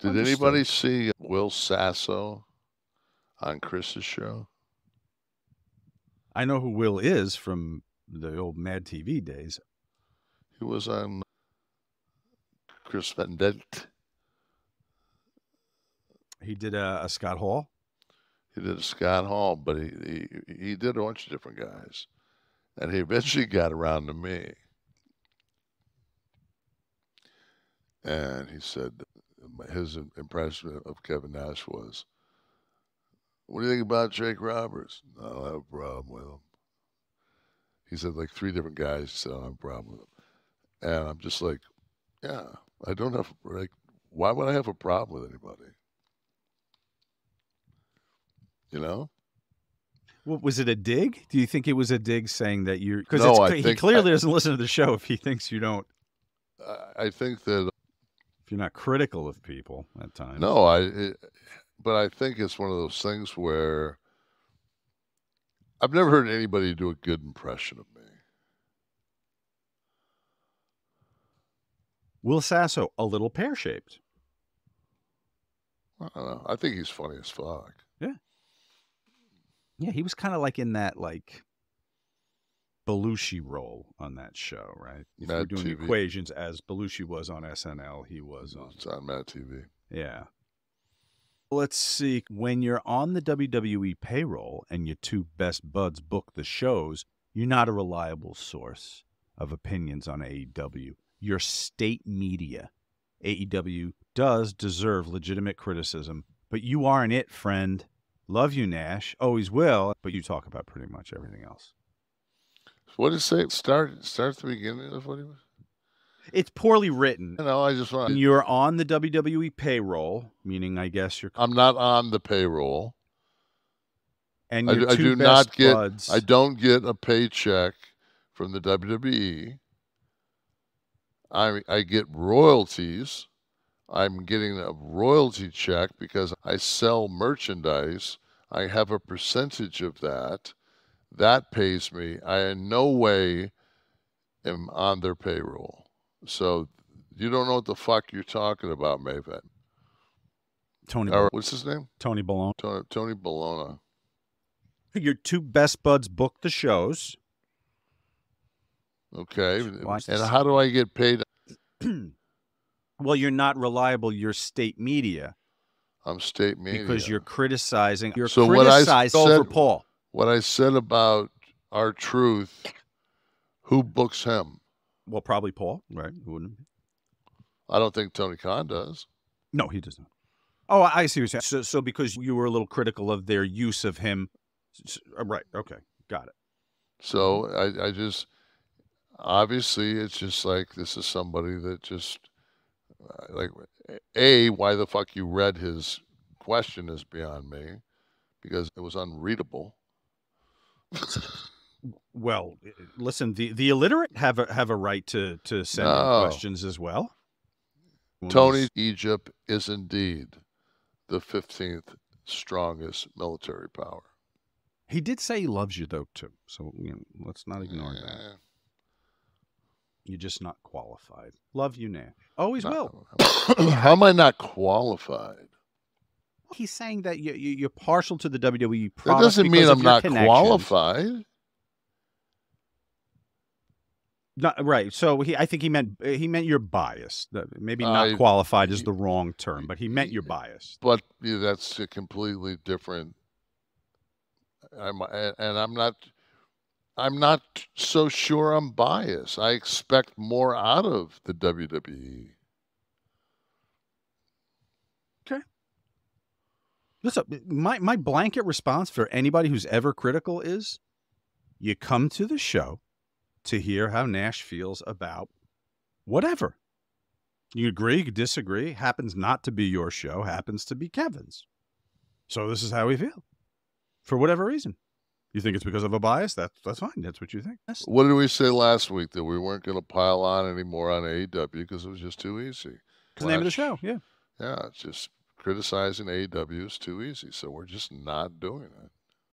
Did anybody see Will Sasso on Chris's show? I know who Will is from the old Mad TV days. He was on Chris Vendette. He did a Scott Hall. He did a Scott Hall, but he did a bunch of different guys. And he eventually got around to me. And he said his impression of Kevin Nash was, "What do you think about Jake Roberts?" "I don't have a problem with him." He said like 3 different guys. He said, "I don't have a problem with him." And I'm just like, yeah, I don't have, like, why would I have a problem with anybody? You know? Well, was it a dig? Do you think it was a dig saying that you're... Because no, he clearly doesn't listen to the show if he thinks you don't. I think that... If you're not critical of people at times. No, but I think it's one of those things where I've never heard anybody do a good impression of me. Will Sasso, a little pear-shaped. I don't know. I think he's funny as fuck. Yeah. Yeah, he was kind of like in that, like, Belushi role on that show, right? If we're doing TV. Equations, as Belushi was on SNL, he was on... It's on Mad TV. Yeah. Let's see. When you're on the WWE payroll and your 2 best buds book the shows, you're not a reliable source of opinions on AEW. You're state media. AEW does deserve legitimate criticism, but you aren't it, friend. Love you, Nash. Always will, but you talk about pretty much everything else. What did it say? Start at the beginning of what he was? It's poorly written. No, I just want... You're on the WWE payroll, meaning I guess you're... I'm not on the payroll. And I your do best not get... buds... I don't get a paycheck from the WWE. I get royalties. I'm getting a royalty check because I sell merchandise. I have a percentage of that. That pays me. I in no way am on their payroll. So you don't know what the fuck you're talking about, Maven. What's his name? Tony Bologna. Tony Bologna. Your 2 best buds book the shows. Okay. And how do I get paid? Well, you're not reliable. You're state media. I'm state media. Because you're criticizing. You're so criticizing over Paul. What I said about R-Truth, who books him? Well, probably Paul, right? Wouldn't he? I don't think Tony Khan does. No, he does not. Oh, I see what you're saying. So because you were a little critical of their use of him. Right. Okay. Got it. So I just... Obviously, it's just like this is somebody that just, like, why the fuck you read his question is beyond me, because it was unreadable. Well, listen, the illiterate have a right to send in questions as well. Tony, Egypt is indeed the 15th strongest military power. He did say he loves you, though, too. So let's not ignore that. You're just not qualified. Love you, Nash. Always will. How am I not qualified? He's saying that you're partial to the WWE product. That doesn't mean I'm not qualified. Not right. So I think he meant you're biased. Maybe not qualified is the wrong term, but he meant you're biased. But that's a completely different. I'm not so sure I'm biased. I expect more out of the WWE. Okay. Listen, my blanket response for anybody who's ever critical is you come to the show to hear how Nash feels about whatever. You agree, you disagree, happens not to be your show, happens to be Kevin's. So this is how we feel. For whatever reason. You think it's because of a bias? That's fine. That's what you think. What did we say last week? That we weren't going to pile on anymore on AEW because it was just too easy. It's the name of the show, yeah. Yeah, it's just criticizing AEW is too easy, so we're just not doing it.